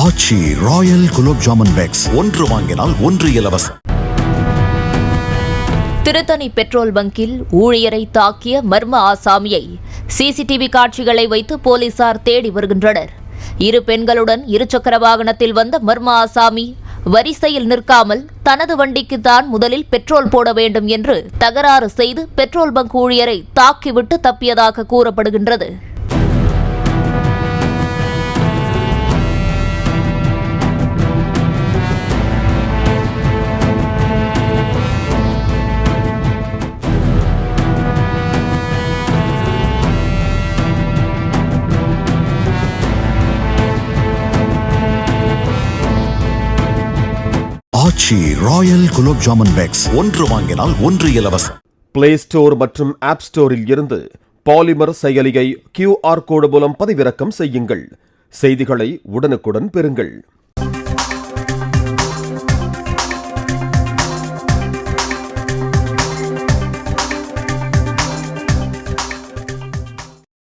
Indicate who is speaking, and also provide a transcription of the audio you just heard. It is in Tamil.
Speaker 1: ஆச்சி ராயல் குலோப் ஜாமுன் பேக்ஸ் ஒன்று வாங்கினால் ஒன்று இலவசம்.
Speaker 2: திருத்தணி பெட்ரோல் பங்கில் ஊழியரை தாக்கிய மர்ம ஆசாமியை சிசிடிவி காட்சிகளை வைத்து போலீசார் தேடி வருகின்றனர். இரு பெண்களுடன் இருசக்கர வாகனத்தில் வந்த மர்ம ஆசாமி வரிசையில் நிற்காமல் தனது வண்டிக்கு தான் முதலில் பெட்ரோல் போட வேண்டும் என்று தகராறு செய்து பெட்ரோல் பங்க் ஊழியரை தாக்கிவிட்டு தப்பியதாக கூறப்படுகின்றது.
Speaker 1: ஆச்சி ராயல் குலோப் ஜாமுன் பேக்ஸ் ஒன்று வாங்கினால் ஒன்று இலவசம்.
Speaker 3: பிளே ஸ்டோர் மற்றும் ஆப் ஸ்டோரில் இருந்து பாலிமர் செயலியை QR கோடு மூலம் பதிவிறக்கம் செய்யுங்கள். செய்திகளை உடனுக்குடன் பெறுங்கள்.